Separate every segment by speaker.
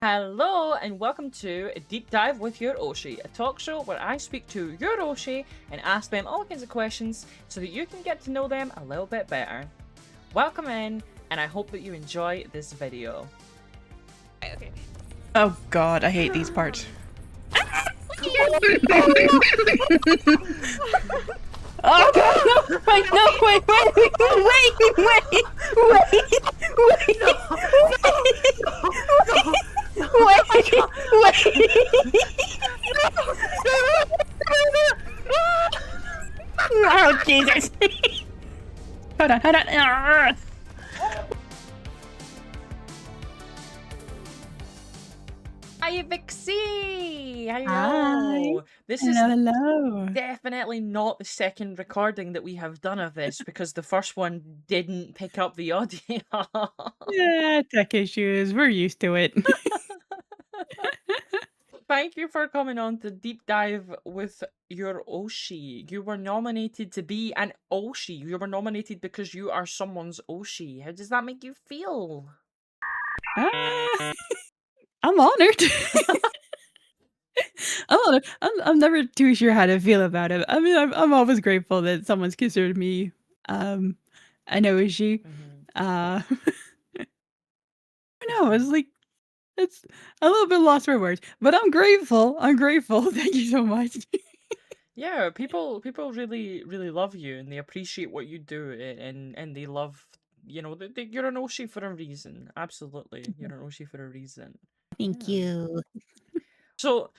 Speaker 1: Hello and welcome to a Deep Dive with your Oshi, a talk show where I speak to your Oshi and ask them all kinds of questions so that you can get to know them a little bit better. Welcome in, and I hope that you enjoy this video.
Speaker 2: Okay.
Speaker 3: Oh god, I hate these parts. Oh god, no! Wait, no, wait, Oh Jesus! Hold on.
Speaker 1: Hi Vixie!
Speaker 3: Hi.
Speaker 1: Hello! This is
Speaker 3: Hello.
Speaker 1: definitely not the second recording that we have done of this because the first one didn't pick up the audio.
Speaker 3: Yeah, tech issues. We're used to it.
Speaker 1: Thank you for coming on to Deep Dive with your Oshi. You were nominated to be an Oshi. You were nominated because you are someone's Oshi. How does that make you feel?
Speaker 3: I'm honored. I'm never too sure how to feel about it. I mean, I'm always grateful that someone's considered me an Oshi. I don't know, it's a little bit lost for words, but I'm grateful. Thank you so much.
Speaker 1: Yeah, people really love you and they appreciate what you do and they love, you're an Oshi for a reason. Absolutely. You're an Oshi for a reason.
Speaker 3: Thank
Speaker 1: Yeah.
Speaker 3: you.
Speaker 1: So,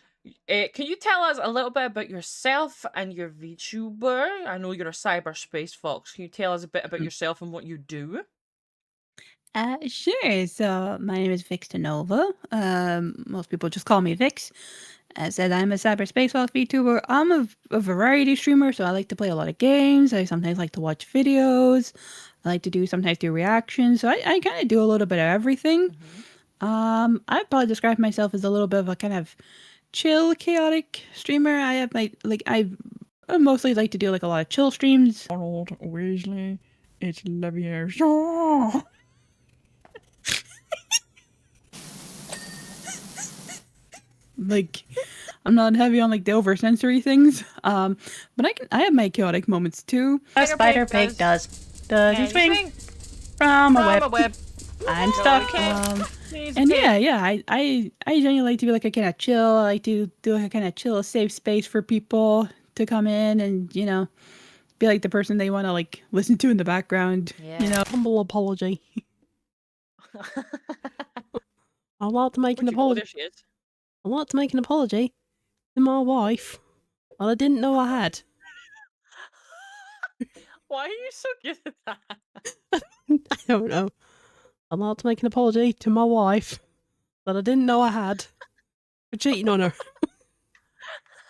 Speaker 1: can you tell us a little bit about yourself and your VTuber? I know you're a cyberspace fox. Can you tell us a bit about yourself and what you do?
Speaker 3: Sure. So my name is VYXENOVA. Most people just call me Vix. As said, I'm a cyberspace wealth VTuber. I'm a variety streamer, so I like to play a lot of games. I sometimes like to watch videos. I like to sometimes do reactions. So I kind of do a little bit of everything. I'd probably describe myself as a little bit of a kind of chill, chaotic streamer. I have I mostly like to do like a lot of chill streams. Donald Weasley, it's Levier. Like, I'm not heavy on like the over sensory things. But I have my chaotic moments too.
Speaker 2: A spider pig does he swing
Speaker 3: From a web. I'm
Speaker 1: No,
Speaker 3: stuck.
Speaker 1: you can't. He's a
Speaker 3: And
Speaker 1: pig.
Speaker 3: I genuinely like to be like a kind of chill. I like to do like a kind of chill, safe space for people to come in and be like the person they want to like listen to in the background.
Speaker 1: Yeah.
Speaker 2: humble apology. I want to make an
Speaker 1: Oh,
Speaker 2: apology.
Speaker 1: there she is.
Speaker 2: I want to make an apology to my wife that I didn't know I had.
Speaker 1: Why are you so good at that?
Speaker 2: I don't know. I want to make an apology to my wife that I didn't know I had for cheating on her.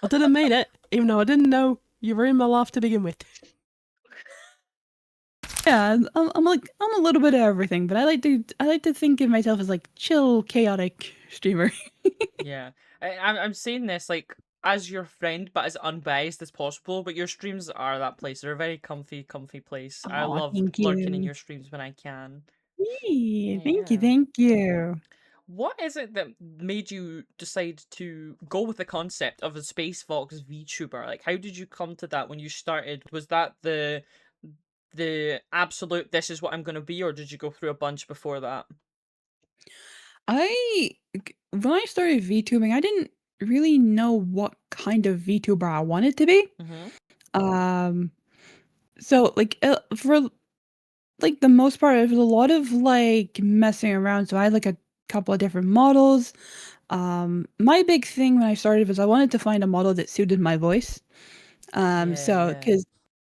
Speaker 2: I didn't mean it, even though I didn't know you were in my life to begin with.
Speaker 3: Yeah, I'm a little bit of everything, but I like to think of myself as like chill, chaotic streamer.
Speaker 1: Yeah, I'm saying this like as your friend, but as unbiased as possible. But your streams are that place. They're a very comfy place. I
Speaker 3: Oh,
Speaker 1: love
Speaker 3: thank
Speaker 1: lurking in
Speaker 3: you.
Speaker 1: your streams when I can.
Speaker 3: Yay, thank you,
Speaker 1: Yeah.
Speaker 3: thank you.
Speaker 1: What is it that made you decide to go with the concept of a Space Fox VTuber? Like, how did you come to that when you started? Was that the absolute this is what I'm gonna be, or did you go through a bunch before that?
Speaker 3: When I started VTubing, I didn't really know what kind of VTuber I wanted to be.
Speaker 1: Mm-hmm.
Speaker 3: Um, so like for like the most part, it was a lot of like messing around. So I had like a couple of different models. My big thing when I started was I wanted to find a model that suited my voice. So
Speaker 1: Yeah.
Speaker 3: because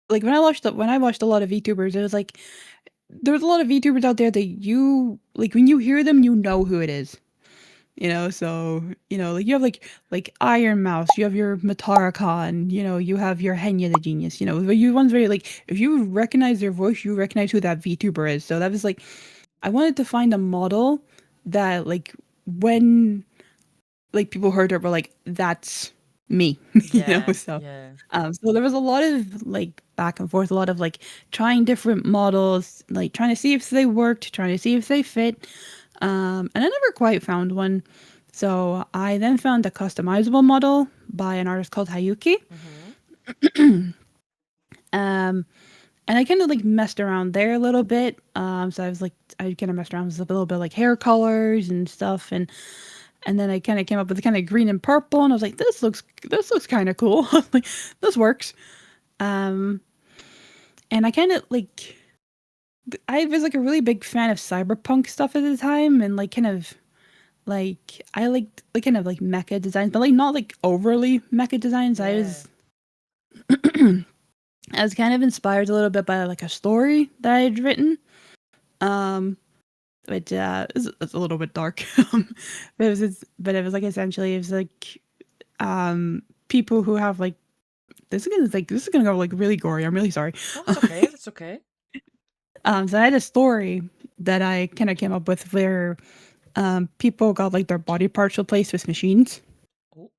Speaker 3: like when I watched a lot of VTubers, it was like there's a lot of VTubers out there that you like when you hear them, you know who it is. So like you have like Iron Mouse, you have your Mataracon, you have your Henya the Genius, but you one's very like if you recognize their voice, you recognize who that VTuber is. So that was like I wanted to find a model that like when like people heard her were like, that's me.
Speaker 1: Yeah.
Speaker 3: So
Speaker 1: Yeah.
Speaker 3: so there was a lot of like back and forth, a lot of like trying different models, like trying to see if they worked, trying to see if they fit. And I never quite found one. So I then found a customizable model by an artist called Hayuki. And I kind of like messed around there a little bit. So I kind of messed around with a little bit like hair colors and stuff, and then I kind of came up with kind of green and purple, and I was like, this looks kind of cool. Like this works. And I kind of like I was like a really big fan of cyberpunk stuff at the time, and like kind of like I liked like kind of like mecha designs, but like not like overly mecha designs.
Speaker 1: Yeah.
Speaker 3: I was kind of inspired a little bit by like a story that I had written. Which it's a little bit dark. But it was like essentially it was like people who have like this is gonna go like really gory. I'm really sorry.
Speaker 1: Oh, that's okay. That's okay.
Speaker 3: So I had a story that I kind of came up with where people got like their body parts replaced with machines.
Speaker 1: Oh.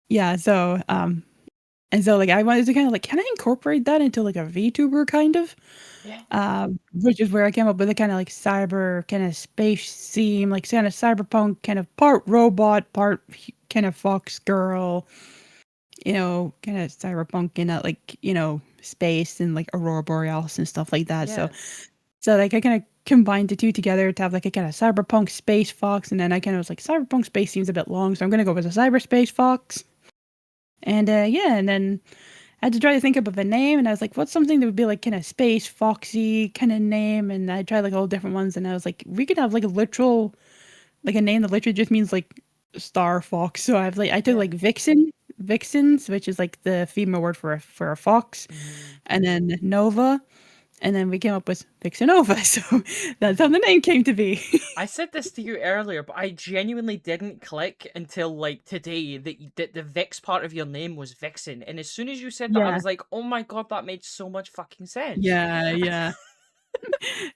Speaker 3: Yeah, so and so like I wanted to kind of like, can I incorporate that into like a VTuber kind of?
Speaker 1: Yeah.
Speaker 3: Which is where I came up with a kind of like cyber kind of space theme, like kind of cyberpunk, kind of part robot, part kind of fox girl, kind of cyberpunk in that like, space and like Aurora Borealis and stuff like that.
Speaker 1: Yeah.
Speaker 3: So like I kind of combined the two together to have like a kind of cyberpunk space fox, and then I kind of was like cyberpunk space seems a bit long, so I'm gonna go with a cyberspace fox. And and then I had to try to think up of a name, and I was like, what's something that would be like kind of space foxy kind of name? And I tried like all different ones, and I was like, we could have like a literal, like a name that literally just means like star fox. So I took like vixens, which is like the female word for a fox, and then Nova, and then we came up with VYXENOVA. So that's how the name came to be.
Speaker 1: I said this to you earlier, but I genuinely didn't click until like today that the Vix part of your name was Vixen. And as soon as you said that, I
Speaker 3: Yeah.
Speaker 1: was like, oh my god, that made so much fucking sense.
Speaker 3: Yeah, yeah.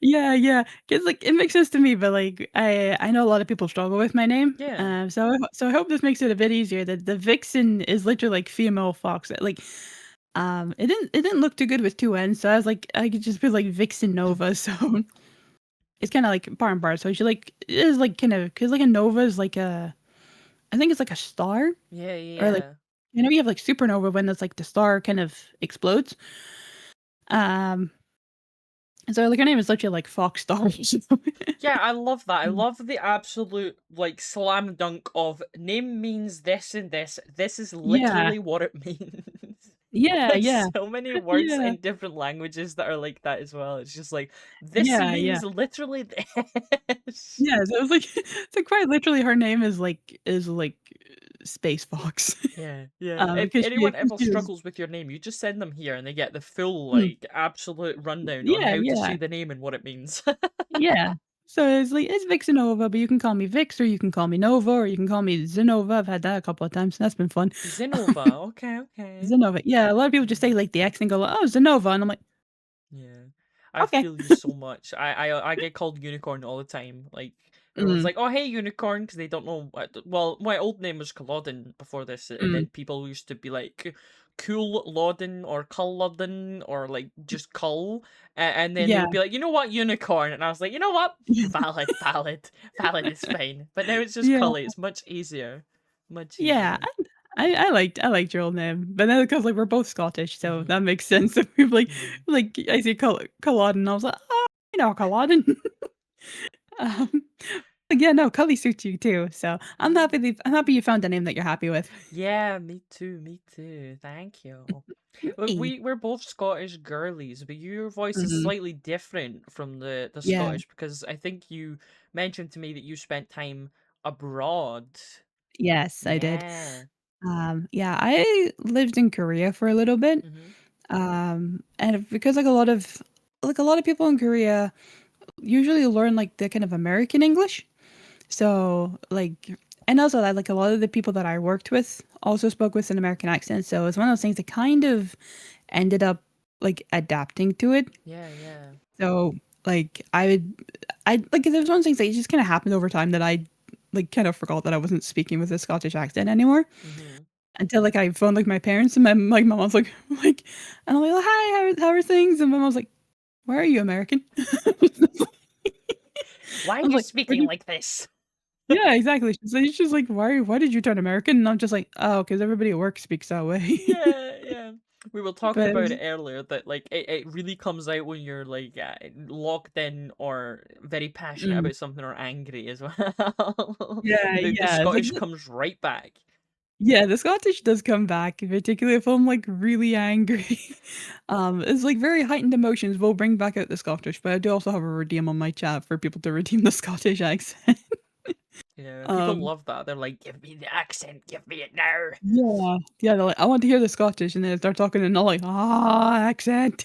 Speaker 3: Yeah. Because like it makes sense to me, but like I know a lot of people struggle with my name.
Speaker 1: Yeah.
Speaker 3: So I hope this makes it a bit easier. That the vixen is literally like female fox. Like it didn't look too good with two N's, so I was like I could just put like Vixen Nova. So it's kind of like part and part. So she like it is like kind of because like a nova is like I think it's like a star,
Speaker 1: Yeah,
Speaker 3: or like
Speaker 1: yeah.
Speaker 3: you have like supernova when it's like the star kind of explodes. Um. So like her name is literally like Fox Star.
Speaker 1: Yeah, I love that. I love the absolute like slam dunk of name means this and this. This is
Speaker 3: Yeah.
Speaker 1: literally what it means.
Speaker 3: Yeah,
Speaker 1: There's
Speaker 3: yeah,
Speaker 1: so many words
Speaker 3: yeah,
Speaker 1: in different languages that are like that as well. It's just like this
Speaker 3: yeah.
Speaker 1: means literally this.
Speaker 3: Yeah, so it's like so quite literally her name is like Space Fox.
Speaker 1: Yeah, yeah. If
Speaker 3: Because
Speaker 1: anyone ever
Speaker 3: she was
Speaker 1: struggles with your name, you just send them here and they get the full
Speaker 3: mm,
Speaker 1: like absolute rundown on
Speaker 3: yeah,
Speaker 1: how to say
Speaker 3: yeah,
Speaker 1: the name and what it means.
Speaker 3: yeah. So it's like it's Vixenova, but you can call me Vix, or you can call me Nova, or you can call me Zenova. I've had that a couple of times. That's been fun.
Speaker 1: Zenova. Okay, okay.
Speaker 3: Zenova. Yeah, a lot of people just say like the X and go, "Oh, Zenova," and I'm like,
Speaker 1: Yeah, I
Speaker 3: "Okay."
Speaker 1: feel you so much. I get called unicorn all the time. Like everyone's
Speaker 3: Mm,
Speaker 1: like, "Oh, hey, unicorn," because they don't know. Well, my old name was Culloden before this, and
Speaker 3: mm,
Speaker 1: then people used to be like, "Cool Loden" or Culloden or like just Cull, and then they
Speaker 3: yeah.
Speaker 1: would be like, "You know what, unicorn?" And I was like, "You know what, valid, valid, valid is fine." But now it's just
Speaker 3: Yeah.
Speaker 1: Cully. It's much easier, much
Speaker 3: Yeah.
Speaker 1: easier.
Speaker 3: I liked your old name, but then because like we're both Scottish, so
Speaker 1: Hmm.
Speaker 3: that makes sense. So we
Speaker 1: Hmm.
Speaker 3: like I see Culloden, and I was like, oh, Culloden. um, like, yeah, no, Cully suits you too. So
Speaker 1: Yeah.
Speaker 3: I'm happy you found a name that you're happy with.
Speaker 1: Yeah, me too, me too. Thank you. Look,
Speaker 3: Yay.
Speaker 1: we're both Scottish girlies, but your voice is
Speaker 3: Mhm.
Speaker 1: slightly different from the
Speaker 3: Yeah.
Speaker 1: Scottish because I think you mentioned to me that you spent time abroad.
Speaker 3: Yes, I did.
Speaker 1: Yeah.
Speaker 3: Yeah, I lived in Korea for a little bit.
Speaker 1: Mhm.
Speaker 3: And because like a lot of people in Korea usually learn like the kind of American English. So like, and also that like a lot of the people that I worked with also spoke with an American accent. So it's one of those things that kind of ended up like adapting to it.
Speaker 1: Yeah, yeah.
Speaker 3: So like I like there was one of those things that just kind of happened over time that I like kind of forgot that I wasn't speaking with a Scottish accent anymore.
Speaker 1: Mhm.
Speaker 3: Until, like, I phoned, like, my parents, and my mom was like like and I'm like, "Oh, "Hi, how are things?" And my mom was like, "Why are you American?"
Speaker 1: Why are
Speaker 3: I was
Speaker 1: you
Speaker 3: like, "Are
Speaker 1: speaking
Speaker 3: you"
Speaker 1: like this?
Speaker 3: Yeah, exactly. She's just like, "Why did you turn American?" And I'm just like, "Oh, because everybody at work speaks that way."
Speaker 1: Yeah, yeah. We were talking
Speaker 3: But
Speaker 1: about it earlier that like it really comes out when you're like locked in or very passionate
Speaker 3: mm,
Speaker 1: about something or angry as well.
Speaker 3: yeah,
Speaker 1: The
Speaker 3: yeah, it's like
Speaker 1: Scottish comes right back.
Speaker 3: yeah, the Scottish does come back, particularly if I'm, like, really angry. It's, like, very heightened emotions will bring back out the Scottish, but I do also have a redeem on my chat for people to redeem the Scottish accent.
Speaker 1: Yeah, people
Speaker 3: Um,
Speaker 1: love that. They're like, "Give me the accent, give me it now."
Speaker 3: yeah, yeah, they're like, "I want to hear the Scottish," and then they start talking and they're like, "Ah, accent."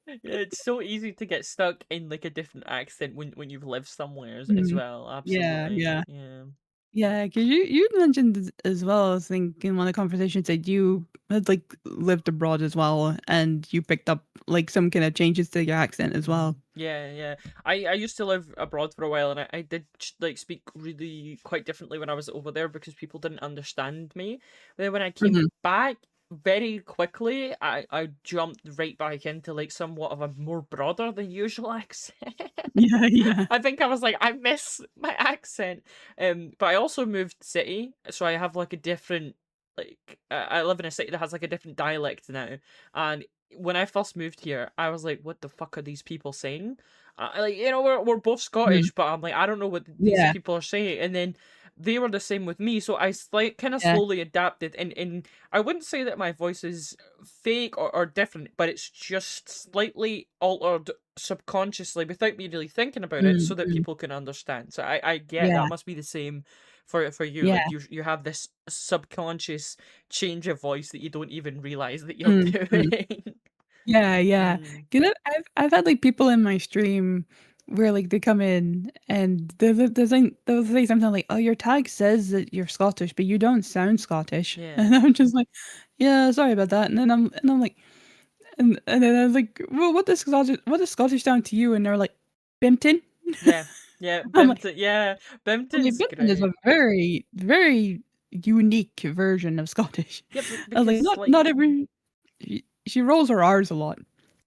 Speaker 1: Yeah, it's so easy to get stuck in like a different accent when you've lived somewhere as
Speaker 3: Mhm.
Speaker 1: well.
Speaker 3: Yeah,
Speaker 1: Absolutely.
Speaker 3: yeah.
Speaker 1: Yeah.
Speaker 3: Yeah, because you mentioned as well, I think in one of the conversations that you had, like, lived abroad as well, and you picked up, like, some kinda changes to your accent as well.
Speaker 1: Yeah, yeah. I used to live abroad for a while, and I did like speak really quite differently when I was over there because people didn't understand me. Then when I came
Speaker 3: Mhm.
Speaker 1: back, very quickly, I jumped right back into like somewhat of a more broader than usual accent.
Speaker 3: Yeah, yeah.
Speaker 1: I think I was like, I miss my accent. But I also moved city, so I have like a different like I live in a city that has like a different dialect now, and when I first moved here, I was like, "What the fuck are these people saying?" Like, we're both
Speaker 3: Mhm.
Speaker 1: Scottish, but I'm like, I don't know what these
Speaker 3: Yeah,
Speaker 1: people are saying. And then they were the same with me, so like kind of
Speaker 3: yeah.
Speaker 1: slowly adapted. And I wouldn't say that my voice is fake or different, but it's just slightly altered subconsciously without me really thinking about it, so
Speaker 3: Mm,
Speaker 1: that
Speaker 3: mm.
Speaker 1: people can understand. So I get
Speaker 3: Yeah,
Speaker 1: that must be the same for you.
Speaker 3: yeah.
Speaker 1: Like you have this subconscious change of voice that you don't even realize that you're
Speaker 3: Mm, mm.
Speaker 1: doing.
Speaker 3: Yeah, yeah.
Speaker 1: Mm,
Speaker 3: 'Cause I've had, like, people in my stream where, like, they come in and they'll say something like, "Oh, your tag says that you're Scottish, but you don't sound Scottish."
Speaker 1: yeah,
Speaker 3: And I'm just like, "Yeah, sorry about that." And I'm like and then I was like, "Well, what does Scottish sound to you?" And they're like, "Bimpton."
Speaker 1: yeah, yeah.
Speaker 3: I'm like,
Speaker 1: Bimpton, yeah,
Speaker 3: "Okay,
Speaker 1: Bimpton's
Speaker 3: Bimpton is
Speaker 1: great.
Speaker 3: a very, very unique version of Scottish."
Speaker 1: Yeah,
Speaker 3: I was like,
Speaker 1: because
Speaker 3: Not
Speaker 1: like
Speaker 3: every" she rolls her R's a lot.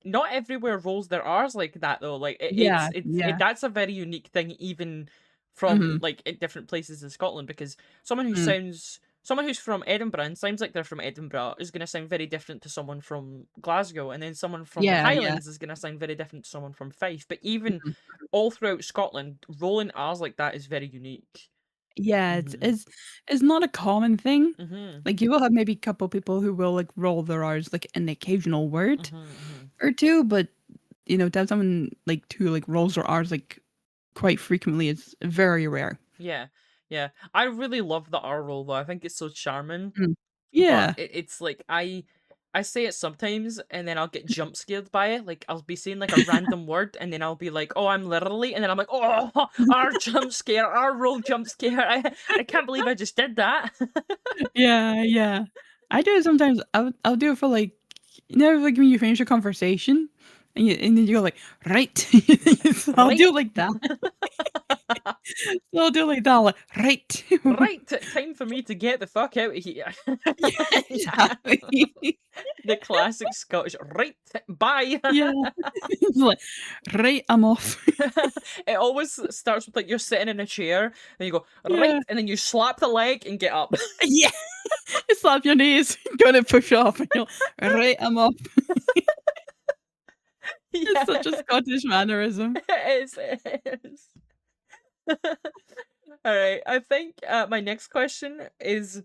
Speaker 1: not everywhere rolls their R's like that though. Like
Speaker 3: Yeah, yeah.
Speaker 1: that's a very unique thing, even from
Speaker 3: Mhm,
Speaker 1: like in different places in Scotland. Because
Speaker 3: mm.
Speaker 1: someone who's from Edinburgh and sounds like they're from Edinburgh is going to sound very different to someone from Glasgow, and then someone from the
Speaker 3: Yeah, yeah.
Speaker 1: Highlands is going to sound very different to someone from Fife. But even
Speaker 3: Mhm.
Speaker 1: all throughout Scotland, rolling R's like that is very unique.
Speaker 3: Yeah,
Speaker 1: Mhm.
Speaker 3: it's not a common thing.
Speaker 1: Mhm.
Speaker 3: Like, you will have maybe a couple people who will, like, roll their R's, like, an occasional word
Speaker 1: Mhm. Mhm.
Speaker 3: or 2, but, to have someone, like, who, like, rolls their R's, like, quite frequently is very rare.
Speaker 1: Yeah. Yeah. I really love the R roll though. I think it's so charming.
Speaker 3: Mm.
Speaker 1: But
Speaker 3: Yeah.
Speaker 1: it's like I say it sometimes and then I'll get jump scared by it. Like I'll be saying like a random word and then I'll be like, "Oh, I'm literally," and then I'm like, "Oh, our jump scare, our roll jump scare. I can't believe I just did that."
Speaker 3: Yeah, yeah. I do it sometimes. I'll do it for, like, like, when you finish a conversation and then you go, like, "Right." So I'll do
Speaker 1: Right.
Speaker 3: it like that. So I'll do it like that, like, "Right."
Speaker 1: Right, time for me to get the fuck out of here.
Speaker 3: Yeah,
Speaker 1: Yeah.
Speaker 3: exactly.
Speaker 1: The classic Scottish, right, bye.
Speaker 3: Yeah. It's like, "Right, I'm off."
Speaker 1: It always starts with like you're sitting in a chair and you go,
Speaker 3: Yeah.
Speaker 1: right, and then you slap the leg and get up.
Speaker 3: Yeah. You slap your knees, gonna push off, and you're, "Right, I'm off." It's
Speaker 1: Yeah,
Speaker 3: such a Scottish mannerism.
Speaker 1: it is. It is. All right. I think my next question is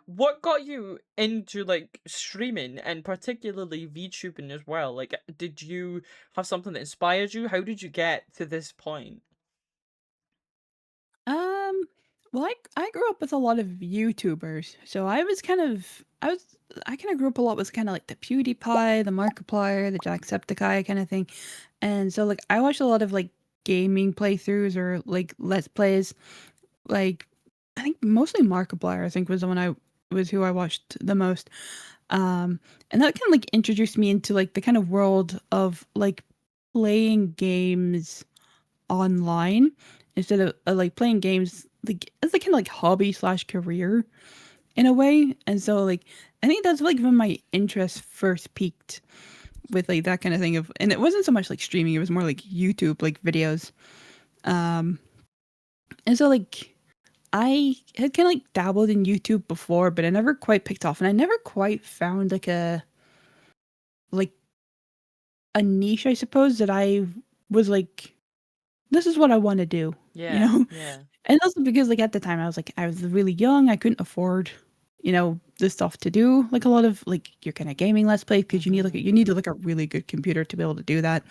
Speaker 1: what got you into like streaming and particularly VTubing as well? Like, did you have something that inspired you? How did you get to this point?
Speaker 3: Um, well, I grew up with a lot of YouTubers, so I kinda grew up a lot with kinda like the PewDiePie, the Markiplier, the Jacksepticeye kinda thing, and so, like, I watched a lot of, like, gaming playthroughs or, like, Let's Plays, like, I think mostly Markiplier, I think, was the one I was who I watched the most, and that kinda, like, introduced me into, like, the kind of world of, like, playing games online instead of, like, playing games, like, as a kinda, like, hobby/career slash career in a way, and so, like, I think that's, like, when my interest first peaked with, like, that kinda thing of and it wasn't so much, like, streaming, it was more like YouTube, like, videos, um And so, like, I had kind of like dabbled in YouTube before, but I never quite picked off, and I never quite found like a niche, I suppose, that I was like, this is what I want to do, you
Speaker 1: Yeah,
Speaker 3: know?
Speaker 1: yeah.
Speaker 3: And also because like at the time I was really young, I couldn't afford, the stuff to do like a lot of like your kind of gaming let's play because
Speaker 1: Mhm.
Speaker 3: you need like a really good computer to be able to do that.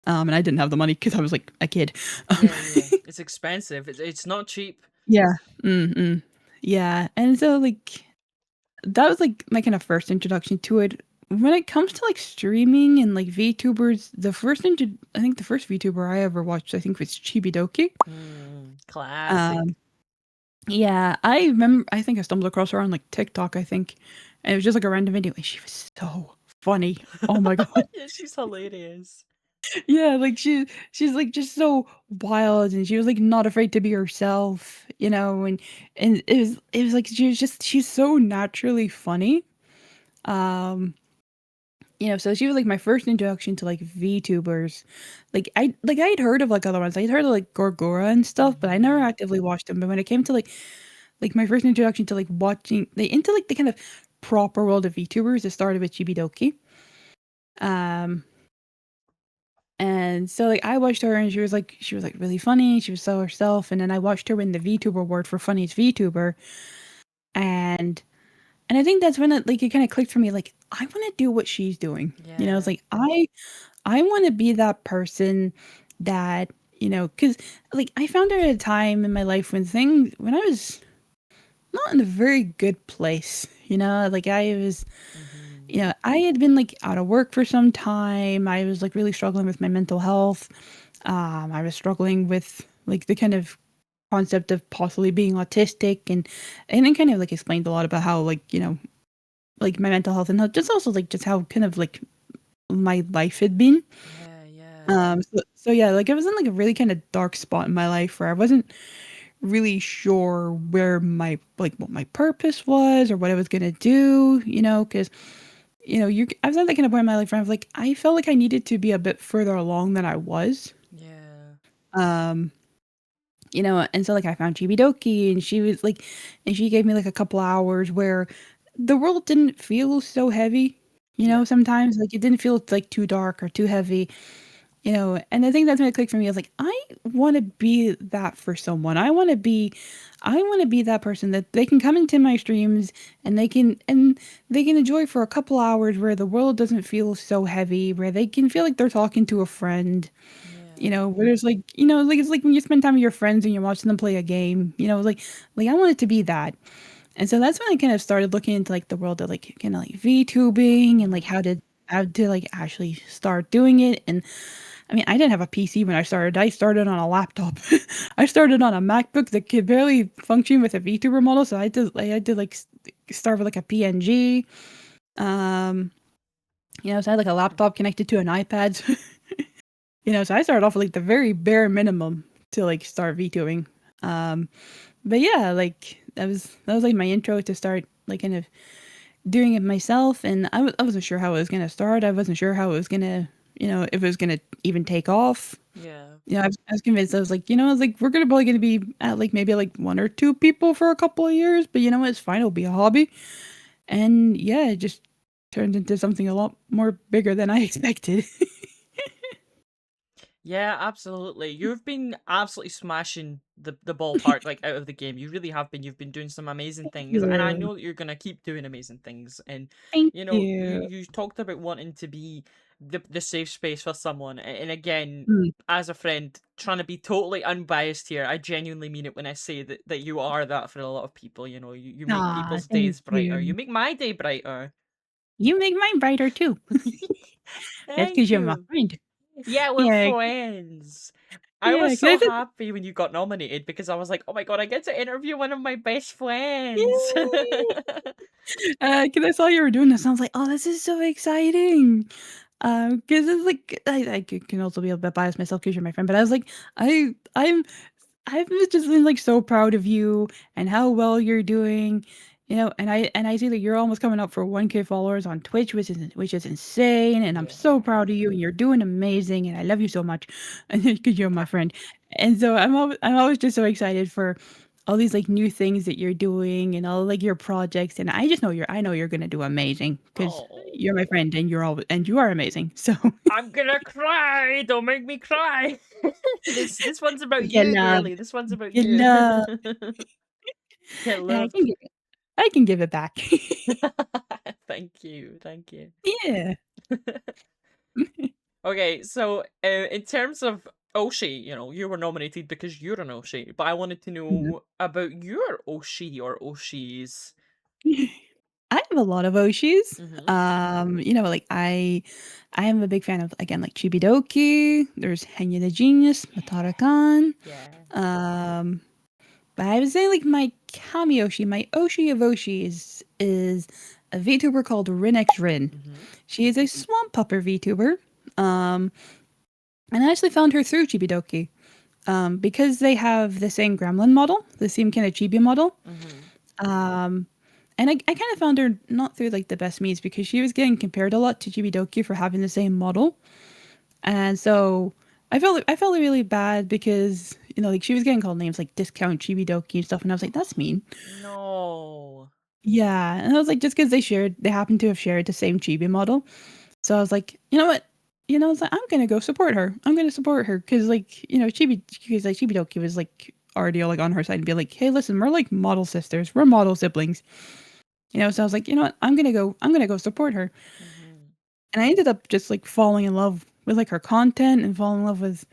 Speaker 3: And I didn't have the money because I was like a kid. Um,
Speaker 1: Yeah, yeah. It's expensive. It's not cheap.
Speaker 3: yeah. Mm-mm. Yeah. And so like that was like my kind of first introduction to it. When it comes to like streaming and like VTubers, I think the first VTuber I ever watched, I think was Chibidoki.
Speaker 1: Classic.
Speaker 3: Um, yeah, I remember. I think I stumbled across her on like TikTok. I think, and it was just like a random video, and she was so funny. Oh my god,
Speaker 1: Yeah, she's hilarious.
Speaker 3: yeah, like she's like just so wild, and she was like not afraid to be herself, and it was like she's so naturally funny. Um, so she was like my first introduction to like VTubers. I'd heard of like other ones. I'd heard of like Gorgora and stuff, but I never
Speaker 1: Mhm.
Speaker 3: actively watched them. But when it came to like my first introduction to like watching into like the kind of proper world of VTubers, it started with Chibidoki. Um, and so like I watched her and she was like really funny. She was so herself. And then I watched her win the VTuber award for funniest VTuber. And I think that's when it kind of clicked for me. Like I want to do what she's doing. It's
Speaker 1: Yeah.
Speaker 3: like I want to be that person that because like I found her at a time in my life when I was not in a very good place. Like I was,
Speaker 1: Mhm.
Speaker 3: I had been like out of work for some time. I was like really struggling with my mental health. I was struggling with like the kind of concept of possibly being autistic and then kind of like explained a lot about how like, like my mental health and just also like just how kind of like my life had been.
Speaker 1: Yeah, yeah.
Speaker 3: So yeah, like I was in like a really kind of dark spot in my life where I wasn't really sure where my like what my purpose was or what I was gonna do, because I was at that kind of point in my life where I was like I felt like I needed to be a bit further along than I was.
Speaker 1: Yeah.
Speaker 3: Um, and so like I found Chibidoki and she was like and she gave me like a couple hours where the world didn't feel so heavy.
Speaker 1: Yeah.
Speaker 3: Sometimes like it didn't feel like too dark or too heavy. And I think that's when it clicked for me. I was like, I want to be that for someone. I want to be that person that they can come into my streams and they can enjoy for a couple hours where the world doesn't feel so heavy, where they can feel like they're talking to a friend.
Speaker 1: Yeah.
Speaker 3: Where there's like, like it's like when you spend time with your friends and you're watching them play a game. Like I want it to be that. And so that's when I kind of started looking into like the world of like kind of like VTubing and like
Speaker 1: Mhm.
Speaker 3: how to like actually start doing it. And I mean, I didn't have a PC when I started. I started on a laptop. I started on a MacBook that could barely function with a VTuber model, so I had to like start with like a PNG. Um, so I had like a laptop connected to an iPad. So I started off with like the very bare minimum to like start VTubing. Um, but yeah, like that was like my intro to start like kind of doing it myself, and I wasn't sure how it was gonna start. I wasn't sure how it was gonna, if it was gonna even take off.
Speaker 1: Yeah.
Speaker 3: I was convinced. I was like, I was like, we're probably gonna be at like maybe like one or two people for a couple of years, but you know what? It's fine. It'll be a hobby, and yeah, it just turned into something a lot more bigger than I expected.
Speaker 1: Yeah, absolutely. You've been absolutely smashing the ballpark like out of the game. You really have been. You've been doing some amazing things, and I
Speaker 3: Yeah.
Speaker 1: know that you're gonna keep doing amazing things. And
Speaker 3: Thank
Speaker 1: you
Speaker 3: you.
Speaker 1: you talked about wanting to be the safe space for someone, and again,
Speaker 3: Mm.
Speaker 1: as a friend, trying to be totally unbiased here. I genuinely mean it when I say that you are that for a lot of people. You make
Speaker 3: Aw,
Speaker 1: people's
Speaker 3: thank
Speaker 1: days brighter. You
Speaker 3: you.
Speaker 1: make my day brighter.
Speaker 3: You make mine brighter too. That's because
Speaker 1: Thank
Speaker 3: you're my
Speaker 1: you.
Speaker 3: friend.
Speaker 1: Yeah, we're
Speaker 3: Yeah,
Speaker 1: friends. I was
Speaker 3: yeah.
Speaker 1: so
Speaker 3: Cause I
Speaker 1: happy when you got nominated because I was like, oh my god, I get to interview one of my best friends.
Speaker 3: Yay! 'Cause I saw you were doing this, and I was like, "Oh, this is so exciting." Because it's like can also be a bit biased myself because 'cause you're my friend, but I was like, I've just been, like, so proud of you and how well you're doing, And I see that you're almost coming up for 1K followers on Twitch, which is insane, and I'm so
Speaker 1: Yeah.
Speaker 3: proud of you, and you're doing amazing, and I love you so much, and because you're my friend. And so I'm always just so excited for all these like new things that you're doing and all like your projects, and I know you're gonna do amazing because
Speaker 1: Oh,
Speaker 3: you're my friend and you are amazing. So
Speaker 1: I'm gonna cry. Don't make me cry. This one's about
Speaker 3: get
Speaker 1: you,
Speaker 3: love,
Speaker 1: girly. This one's about
Speaker 3: get
Speaker 1: you.
Speaker 3: love,
Speaker 1: Get
Speaker 3: and I
Speaker 1: love.
Speaker 3: can give it back.
Speaker 1: Thank you. Thank you.
Speaker 3: Yeah.
Speaker 1: Okay, so in terms of Oshi, you were nominated because you're an Oshi, but I wanted to
Speaker 3: Mhm.
Speaker 1: know about your Oshi or Oshis.
Speaker 3: I have a lot of Oshis.
Speaker 1: Mm-hmm.
Speaker 3: Like I am a big fan of again like Chibidoki. There's Henya the Genius, Matara-kan.
Speaker 1: Yeah.
Speaker 3: Um, but I would say like my Kami Oshi, my Oshi of Oshis is a VTuber called Rin Rin.
Speaker 1: Mm-hmm.
Speaker 3: She is a swamp pupper VTuber. Um, and I actually found her through Chibidoki. Because they have the same gremlin model, the same kind of chibi model.
Speaker 1: Mm-hmm.
Speaker 3: Um, and I kind of found her not through like the best means because she was getting compared a lot to Chibidoki for having the same model, and so I felt really bad because like she was getting called names like discount Chibidoki and stuff, and I was like that's mean.
Speaker 1: No.
Speaker 3: Yeah, and I was like just because they happened to have shared the same chibi model, so I was like you know what. It's like, I'm gonna go support her. I'm gonna support her because, like, Chibidoki was like already like on her side and be like, hey, listen, we're like model sisters, we're model siblings. So I was like, you know what? I'm gonna go support her.
Speaker 1: Mm-hmm.
Speaker 3: And I ended up just like falling in love with like her content and falling in love with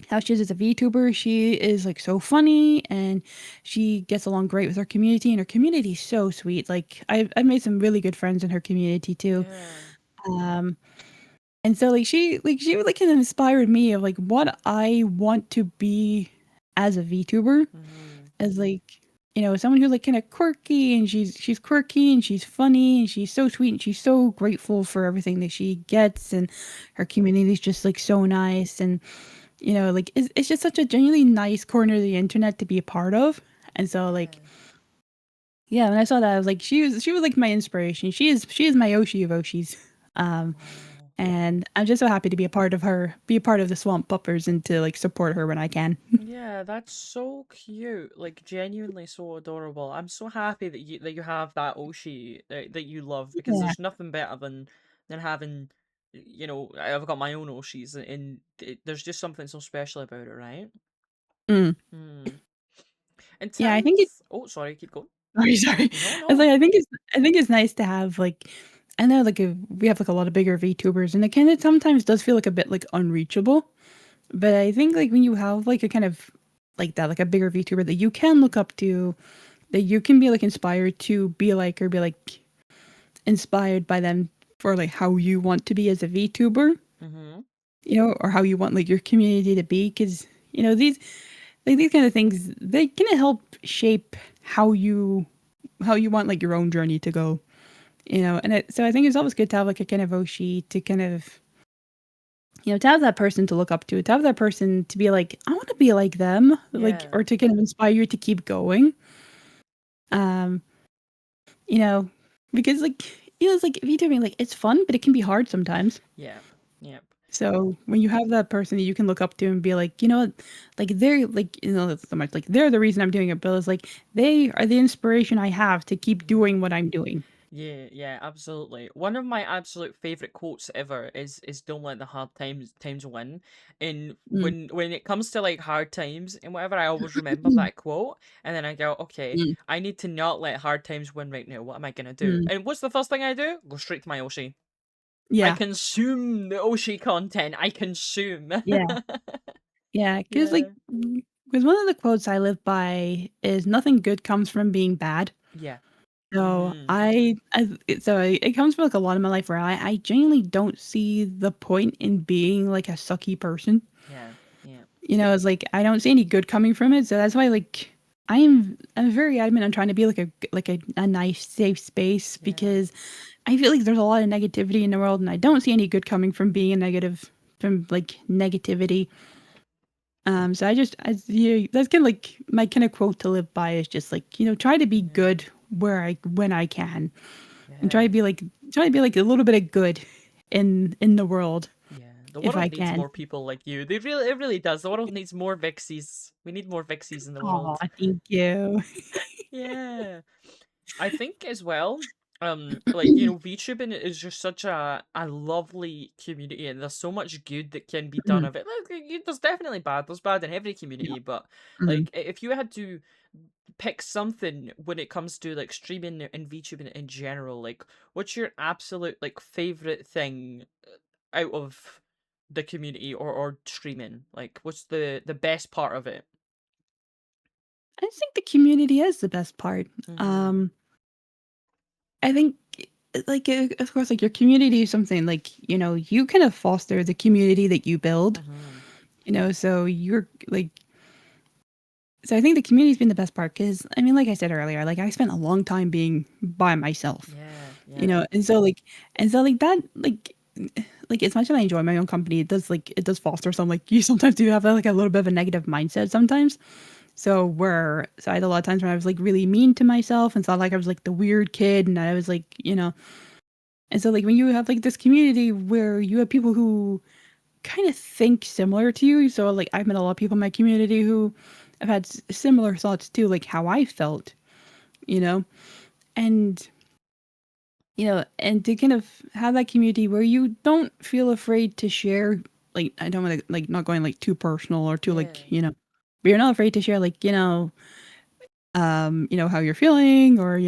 Speaker 3: how she is as a VTuber. She is like so funny and she gets along great with her community and her community is so sweet. Like I've made some really good friends in her community too.
Speaker 1: Yeah.
Speaker 3: Um and so she like kind of inspired me of like what I want to be as a VTuber.
Speaker 1: Mm-hmm.
Speaker 3: As like someone who's like kind of quirky and she's quirky and she's funny and she's so sweet and she's so grateful for everything that she gets and her community is just like so nice and like it's just such a genuinely nice corner of the internet to be a part of. And so like
Speaker 1: Yeah.
Speaker 3: yeah, when I saw that I was like she was like my inspiration. She is my Oshi of Oshis. um
Speaker 1: Oh.
Speaker 3: and I'm just so happy to be a part of the Swamp Puppers and to like support her when I can.
Speaker 1: Yeah, that's so cute. Like genuinely so adorable. I'm so happy that you have that Oshi that you love because
Speaker 3: Yeah.
Speaker 1: there's nothing better than having I've got my own Oshis and there's just something so special about it, right?
Speaker 3: Mm.
Speaker 1: Hmm. In
Speaker 3: Yeah, I think
Speaker 1: terms Oh, sorry, keep going.
Speaker 3: sorry.
Speaker 1: No,
Speaker 3: I was
Speaker 1: no.
Speaker 3: like, I think it's nice to have like I know like we have like a lot of bigger VTubers and it kind of sometimes does feel like a bit like unreachable. But I think like when you have like a kind of like that, like a bigger VTuber that you can look up to, that you can be like inspired to be like or be like inspired by them for like how you want to be as a VTuber,
Speaker 1: Mm-hmm.
Speaker 3: or how you want like your community to be, because these kind of things they can help shape how you want like your own journey to go. So I think it's always good to have like a kind of Oshi to kind of, to have that person to look up to have that person to be like, I want to be like them, like,
Speaker 1: Yeah.
Speaker 3: or to kind of inspire you to keep going. Um, you know, because like, it's like VTubing, like it's fun, but it can be hard sometimes.
Speaker 1: Yeah. Yeah.
Speaker 3: So when you have that person that you can look up to and be like, you know what, like they're like, it's so much like they're the reason I'm doing it, but it's like they are the inspiration I have to keep
Speaker 1: Mm-hmm.
Speaker 3: doing what I'm doing.
Speaker 1: Yeah, yeah, absolutely. One of my absolute favorite quotes ever is "Don't let the hard times win." And
Speaker 3: Mm,
Speaker 1: when it comes to like hard times and whatever, I always remember that quote, and then I go, okay,
Speaker 3: mm,
Speaker 1: I need to not let hard times win right now. What am I gonna do?
Speaker 3: mm.
Speaker 1: And what's the first thing I do? Go straight to my Oshi. I
Speaker 3: Yeah,
Speaker 1: consume the Oshi content. I consume.
Speaker 3: yeah, yeah.
Speaker 1: Yeah,
Speaker 3: Because one of the quotes I live by is nothing good comes from being bad.
Speaker 1: yeah.
Speaker 3: So
Speaker 1: Mm-hmm.
Speaker 3: it comes from like a lot of my life where I genuinely don't see the point in being like a sucky person.
Speaker 1: Yeah, yeah,
Speaker 3: It's like I don't see any good coming from it. So that's why like I'm very adamant on trying to be like a nice safe space
Speaker 1: yeah.
Speaker 3: because I feel like there's a lot of negativity in the world and I don't see any good coming from being a negative from like negativity. So that's kind of like my kind of quote to live by is just like, try to be good where I when I can, and
Speaker 1: Yeah.
Speaker 3: try to be like a little bit of good in the world
Speaker 1: Yeah. The
Speaker 3: if I
Speaker 1: world needs
Speaker 3: can.
Speaker 1: more people like you. It really does. The world needs more Vixies. We need more Vixies in the
Speaker 3: Oh,
Speaker 1: world.
Speaker 3: thank you.
Speaker 1: Yeah. I think as well, like, you know, VTubing is just such a lovely community, and there's so much good that can be done
Speaker 3: Mhm.
Speaker 1: of it. Like, there's definitely bad. There's bad in every
Speaker 3: Yeah.
Speaker 1: community, but
Speaker 3: Mhm.
Speaker 1: like, if you had to pick something when it comes to like streaming and VTubing in general, like, what's your absolute like favorite thing out of the community or streaming? Like, what's the best part of it?
Speaker 3: I think the community is the best part.
Speaker 1: Mm-hmm.
Speaker 3: Um, I think, like, of course, like, your community is something, like, you kind of foster the community that you build,
Speaker 1: Mm-hmm.
Speaker 3: so you're, like so I think the community's been the best part because I mean, like I said earlier, like, I spent a long time being by myself,
Speaker 1: Yeah, yeah.
Speaker 3: and so, like, that, like, as much as I enjoy my own company, it does foster some, like you sometimes do have, like, a little bit of a negative mindset sometimes. So I had a lot of times when I was, like, really mean to myself and thought, like, I was, like, the weird kid, and I was, like, and so, like, when you have, like, this community where you have people who kinda think similar to you, so, like, I've met a lot of people in my community who have had similar thoughts to, like, how I felt, you know? And, and to kind of have that community where you don't feel afraid to share, like, I don't wanna, like, not going, like, too personal or too,
Speaker 1: Yeah.
Speaker 3: like, but you're not afraid to share, like, how you're feeling or,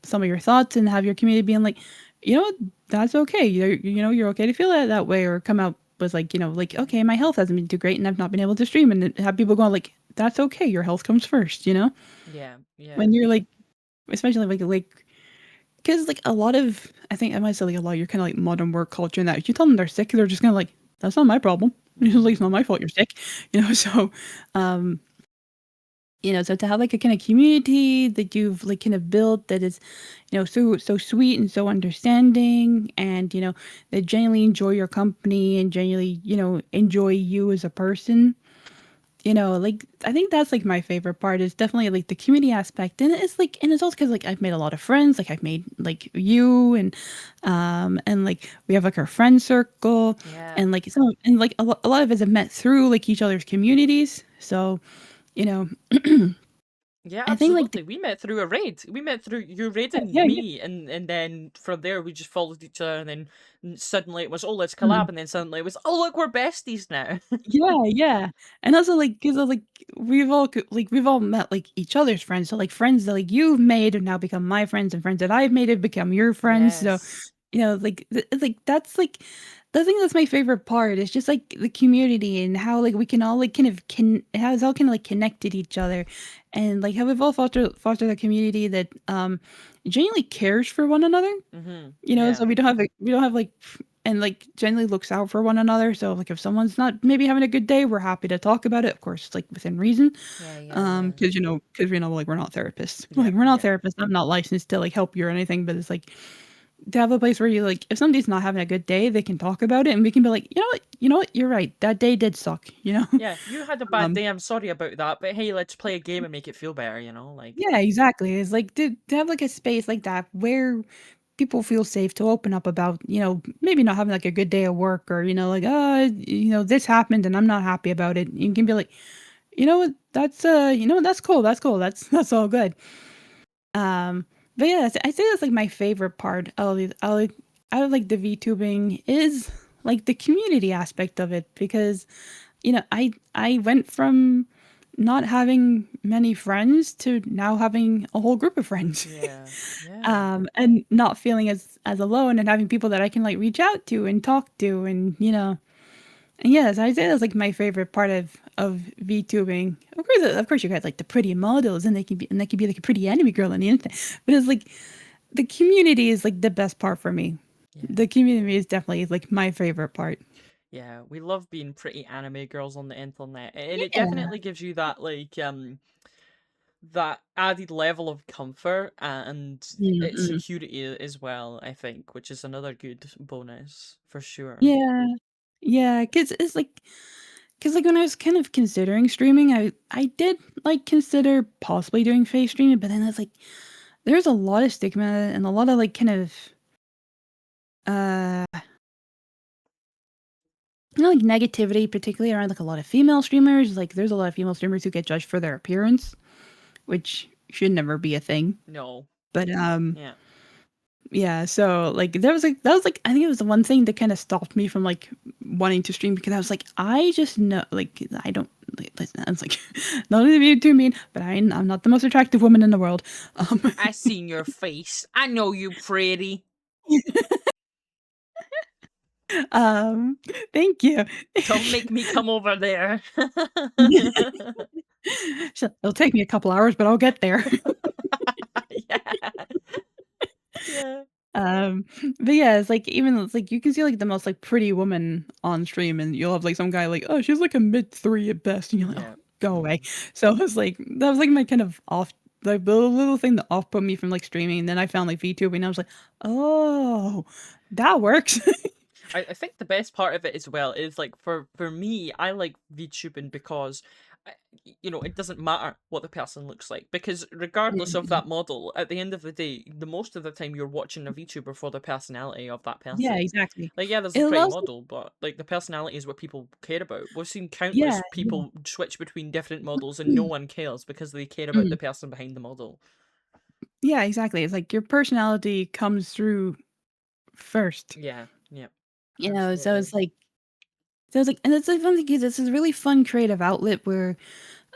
Speaker 3: some of your thoughts and have your community being like, you know what, that's okay. You're okay to feel that way or come out with like, okay, my health hasn't been too great and I've not been able to stream and have people going like, that's okay. Your health comes first.
Speaker 1: Yeah, yeah.
Speaker 3: When you're like, especially like, because like a lot of, I think I might say like a lot, you're kind of like modern work culture and that if you tell them they're sick, they're just kind of like, that's not my problem. Like, it's not
Speaker 1: Mhm.
Speaker 3: my fault you're sick, so, um, so to have like a kind of community that you've like kind of built that is, so sweet and so understanding and, they genuinely enjoy your company and genuinely, enjoy you as a person. Like I think that's like my favorite part is definitely like the community aspect. And it's also because like I've made a lot of friends. Like I've made like you and like we have like our friend circle
Speaker 1: Yeah.
Speaker 3: and like some and like a lot of us have met through like each other's communities. So, you know,
Speaker 1: Yeah,
Speaker 3: I think like the
Speaker 1: absolutely. We met through a raid. We met through you raiding
Speaker 3: yeah, yeah.
Speaker 1: me, and then from there we just followed each other, and then suddenly it was, oh, let's
Speaker 3: Mhm.
Speaker 1: collab, and then suddenly it was, oh, look, we're besties now.
Speaker 3: Yeah, yeah. And also like because like we've all met like each other's friends. So like friends that like you've made have now become my friends and friends that I've made have become your friends. So,
Speaker 1: Yes.
Speaker 3: like that's like the thing that's my favorite part is just like the community and how like we can all like kind of how it's all kind of like connected each other and like how we've all fostered a community that genuinely cares for one another.
Speaker 1: Mhm.
Speaker 3: So
Speaker 1: Yeah.
Speaker 3: we don't have like and like generally looks out for one another. So like if someone's not maybe having a good day, we're happy to talk about it, of course, like within reason.
Speaker 1: Yeah. Yeah. Yeah.
Speaker 3: Because like we're not therapists.
Speaker 1: Yeah.
Speaker 3: Like we're not
Speaker 1: Yeah.
Speaker 3: therapists. I'm not licensed to like help you or anything, but it's like to have a place where you like if somebody's not having a good day, they can talk about it and we can be like, you're right. That day did suck.
Speaker 1: Yeah. You had a bad
Speaker 3: Um
Speaker 1: day. I'm sorry about that, but hey, let's play a game and make it feel better. Like.
Speaker 3: yeah, exactly. It's like to have like a space like that where people feel safe to open up about, maybe not having like a good day at work or, like, this happened and I'm not happy about it. You can be like, you know what, that's cool. That's cool. That's all good. But yeah, I say that's like my favorite part out of like the VTubing is like the community aspect of it because I went from not having many friends to now having a whole group of friends.
Speaker 1: Yeah. Yeah.
Speaker 3: And not feeling as alone and having people that I can like reach out to and talk to and and yes, I say that's like my favorite part of VTubing. Of course you got like the pretty models and they can be like a pretty anime girl on the internet. But it's like the community is like the best part for me.
Speaker 1: Yeah.
Speaker 3: The community is definitely like my favorite part.
Speaker 1: Yeah. We love being pretty anime girls on the internet, and it
Speaker 3: Yeah.
Speaker 1: definitely gives you that like that added level of comfort and its
Speaker 3: Mm-mm.
Speaker 1: security as well, I think, which is another good bonus for sure.
Speaker 3: Yeah. Yeah, cause like when I was kind of considering streaming, I did like consider possibly doing face streaming, but then I was like, there's a lot of stigma and a lot of like kind of uh like negativity, particularly around like a lot of female streamers. Like there's a lot of female streamers who get judged for their appearance, which should never be a thing.
Speaker 1: No.
Speaker 3: But
Speaker 1: Yeah.
Speaker 3: yeah, so like that was like I think it was the one thing that kind of stopped me from like wanting to stream because I was like I just know like I don't listen, I was like not to be too mean, but I'm not the most attractive woman in the world.
Speaker 1: I seen your face. I know you pretty.
Speaker 3: Thank you.
Speaker 1: Don't make me come over there.
Speaker 3: So, it'll take me a couple hours, but I'll get there.
Speaker 1: Yeah. Yeah.
Speaker 3: But yeah, it's like even it's like you can see like the most like pretty woman on stream, and you'll have like some guy like, oh, she's like a mid-3 at best, and you're like,
Speaker 1: Yeah.
Speaker 3: oh, go away. So it was like that was like my kind of off like the little thing that off put me from like streaming, and then I found like VTubing, and I was like, oh, that works.
Speaker 1: I think the best part of it as well is like for me, I like VTubing because it doesn't matter what the person looks like because regardless of that model, at the end of the day, the most of the time you're watching a VTuber for the personality of that
Speaker 3: Yeah,
Speaker 1: person.
Speaker 3: exactly.
Speaker 1: Like, yeah, there's a
Speaker 3: It
Speaker 1: pretty
Speaker 3: allows
Speaker 1: model, but like the personality is what people care about. We've seen
Speaker 3: yeah,
Speaker 1: countless
Speaker 3: yeah.
Speaker 1: people switch between different models and no one cares because they care about
Speaker 3: Mm.
Speaker 1: the person behind the model.
Speaker 3: Yeah, exactly. It's like your personality comes through first.
Speaker 1: Yeah, yeah,
Speaker 3: You know,
Speaker 1: absolutely.
Speaker 3: so it's like, and it's like fun because this is a really fun creative outlet where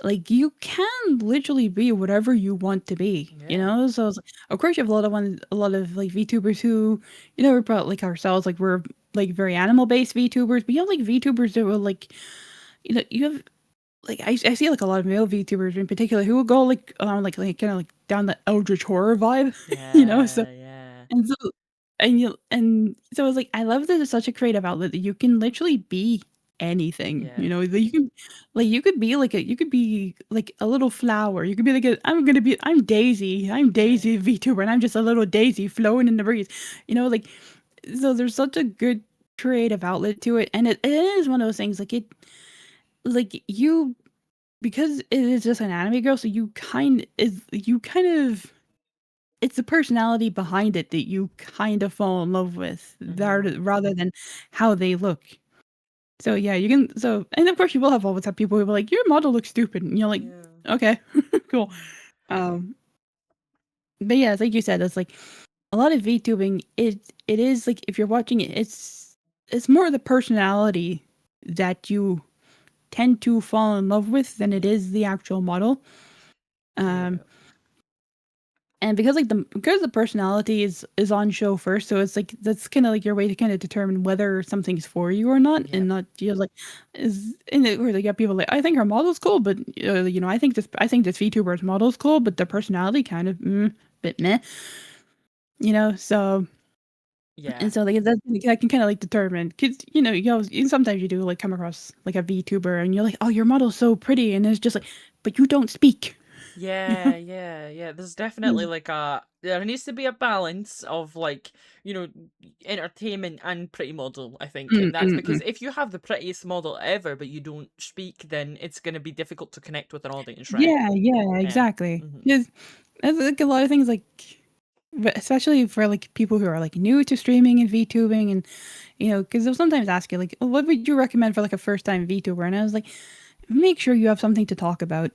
Speaker 3: like you can literally be whatever you want to be, you
Speaker 1: Yeah,
Speaker 3: know? So it's like, of course you have a lot of like VTubers who, we're probably like ourselves, like we're like very animal based VTubers, but you have like VTubers that will like, you have like I see like a lot of male VTubers in particular who will go like kind of like down the eldritch horror vibe, so
Speaker 1: yeah, yeah,
Speaker 3: and so and so it's like I love that it's such a creative outlet that you can literally be anything,
Speaker 1: yeah,
Speaker 3: that you could be like a little flower. You could be like I'm Daisy. I'm
Speaker 1: yeah,
Speaker 3: Daisy VTuber and I'm just a little daisy flowing in the breeze. Like so there's such a good creative outlet to it and it is one of those things like you because it is just an anime girl, so you kind of it's the personality behind it that you kind of fall in love with
Speaker 1: mm-hmm.
Speaker 3: rather than how they look. So yeah, you can and of course you will always have people who are like, "Your model looks stupid." And you're like,
Speaker 1: Yeah.
Speaker 3: "Okay, cool."
Speaker 1: Mhm.
Speaker 3: Um, but yeah, it's like you said, it's like a lot of VTubing, it is like if you're watching it, it's more the personality that you tend to fall in love with than it is the actual model. Um,
Speaker 1: Yeah.
Speaker 3: And because the personality is on show first, so it's like that's kind of like your way to kind of determine whether something's for you or not,
Speaker 1: Yep.
Speaker 3: and not like is in it where they get people like I think her model's cool, but I think this VTuber's model's cool, but their personality kind of bit meh, so
Speaker 1: Yeah.
Speaker 3: and so like that can kind of like determine because sometimes you do like come across like a VTuber and you're like oh your model's so pretty and it's just like but you don't speak,
Speaker 1: Yeah, yeah, yeah. There's definitely like there needs to be a balance of like, entertainment and pretty model, I think.
Speaker 3: Mm,
Speaker 1: And that's
Speaker 3: mm,
Speaker 1: because
Speaker 3: mm.
Speaker 1: if you have the prettiest model ever but you don't speak, then it's gonna be difficult to connect with an audience, right?
Speaker 3: Yeah, yeah,
Speaker 1: Yeah.
Speaker 3: exactly.
Speaker 1: Mm-hmm.
Speaker 3: Because there's like a lot of things like especially for like people who are like new to streaming and VTubing and because they'll sometimes ask you like, oh, what would you recommend for like a first time VTuber? And I was like, make sure you have something to talk about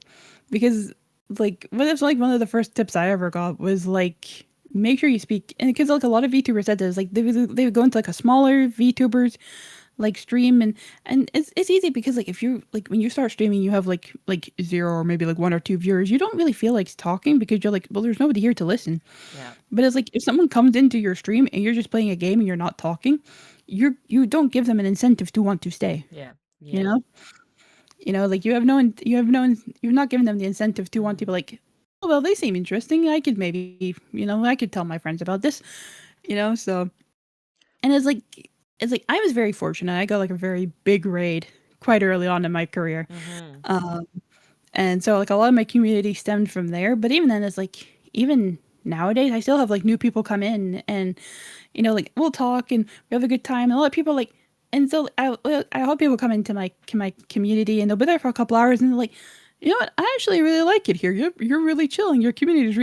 Speaker 3: because like what it's like one of the first tips I ever got was like make sure you speak and because like a lot of VTubers said this like they would go into like a smaller VTubers like stream and it's easy because like if you like when you start streaming you have like 0 or maybe like 1 or 2 viewers you don't really feel like talking because you're like well there's nobody here to listen
Speaker 1: Yeah.
Speaker 3: but it's like if someone comes into your stream and you're just playing a game and you're not talking you don't give them an incentive to want to stay,
Speaker 1: Yeah.
Speaker 3: you
Speaker 1: Yeah.
Speaker 3: know like you've not given them the incentive to want to
Speaker 1: Mm-hmm.
Speaker 3: be like oh well they seem interesting I could maybe I could tell my friends about this, so and it's like I was very fortunate. I got like a very big raid quite early on in my career.
Speaker 1: Mm-hmm.
Speaker 3: Um, and so like a lot of my community stemmed from there. But even then it's like even nowadays I still have like new people come in and like we'll talk and we have a good time and a lot of people like and so I hope people come into my community and they'll be there for a couple hours and they're like you know what? I actually really like it here. You're really chilling. Your community's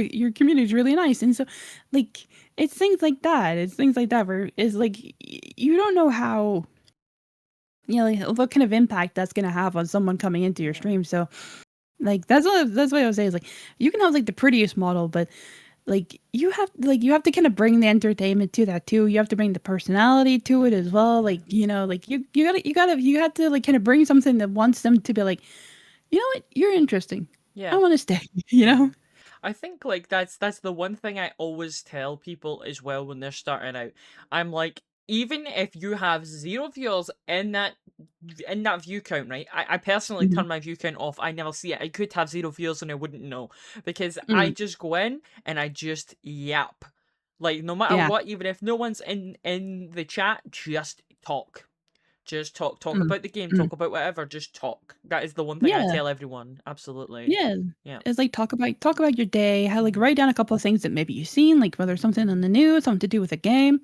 Speaker 3: really nice. And so, like, it's things like that. It's things like that where it's like you don't know how, you know, like, what kind of impact that's gonna have on someone coming into your
Speaker 1: Yeah.
Speaker 3: stream. So, like, that's what I would say is like you can have like the prettiest model, but like you have to kind of bring the entertainment to that too. You have to bring the personality to it as well.
Speaker 1: Yeah.
Speaker 3: Like, you know, like you have to like kind of bring something that wants them to be like, you know what, you're interesting. I
Speaker 1: Yeah.
Speaker 3: want to stay. You
Speaker 1: Yeah.
Speaker 3: know.
Speaker 1: I think like that's the one thing I always tell people as well when they're starting out. I'm like, even if you have 0 viewers in that view count, right? I personally
Speaker 3: Mhm.
Speaker 1: turn my view count off. I never see it. I could have 0 viewers and I wouldn't know because I
Speaker 3: Mm,
Speaker 1: just go in and I just yap. Like no matter
Speaker 3: yeah.
Speaker 1: what, even if no one's in the chat, just talk. Just talk. Talk
Speaker 3: Mm,
Speaker 1: about the game,
Speaker 3: mm.
Speaker 1: talk about whatever, just talk. That is the one thing I
Speaker 3: Yeah.
Speaker 1: tell everyone. Absolutely.
Speaker 3: Yeah.
Speaker 1: Yeah.
Speaker 3: It's like talk about your day. How like
Speaker 1: Mhm.
Speaker 3: write down a couple of things that maybe you've seen, like whether it's something in the news, something to do with a game.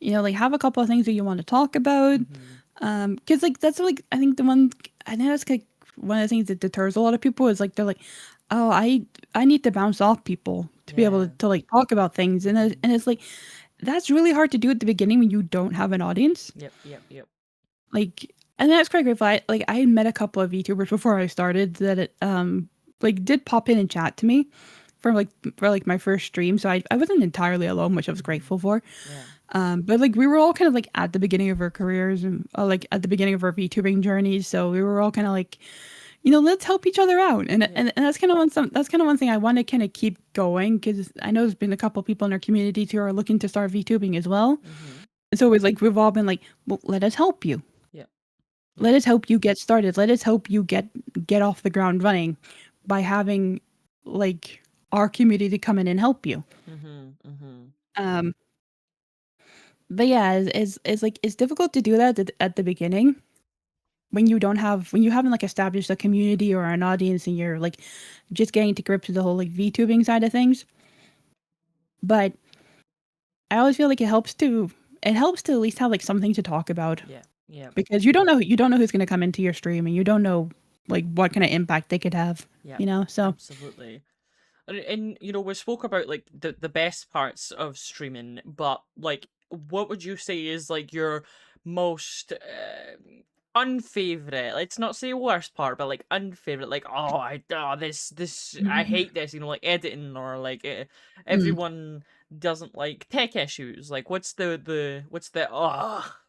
Speaker 3: You know, like have a couple of things that you want to talk about.
Speaker 1: Mhm.
Speaker 3: Because like that's like I think the one I know that's like one of the things that deters a lot of people is like they're like, oh, I need to bounce off people to be able
Speaker 1: Yeah.
Speaker 3: to like talk about things,
Speaker 1: Mhm.
Speaker 3: and it's like that's really hard to do at the beginning when you don't have an audience.
Speaker 1: Yep, yep, yep.
Speaker 3: Like, and that's quite grateful. I met a couple of VTubers before I started that like did pop in and chat to me for like my first stream, so I wasn't entirely alone, which I was
Speaker 1: Mhm.
Speaker 3: grateful for.
Speaker 1: Yeah.
Speaker 3: But like we were all kind of like at the beginning of our careers and like at the beginning of our VTubing journeys, so we were all kind of like, you know, let's help each other out,
Speaker 1: Yeah.
Speaker 3: and that's kind of one thing I want to kind of keep going because I know there's been a couple people in our community who are looking to start VTubing as well,
Speaker 1: Mhm.
Speaker 3: and so it's like we've all been like, well, let us help you.
Speaker 1: Yeah. Yeah.
Speaker 3: Let us help you get started. Let us help you get off the ground running by having like our community come in and help you.
Speaker 1: Mhm. Mhm.
Speaker 3: Um, but yeah, it's like it's difficult to do that at the beginning when you haven't like established a community or an audience and you're like just getting to grips with the whole like VTubing side of things. But I always feel like it helps to at least have like something to talk about
Speaker 1: Yeah. Yeah.
Speaker 3: because you don't know who's going to come into your stream and you don't know like what kind of impact they could have,
Speaker 1: Yeah.
Speaker 3: you know? So,
Speaker 1: Absolutely. And you know, we spoke about like the best parts of streaming, but like what would you say is like your most unfavorite? Let's not say worst part, but like unfavorite, like this I
Speaker 3: mm,
Speaker 1: hate this, you know, like editing or like
Speaker 3: mm,
Speaker 1: everyone doesn't like tech issues. Like what's the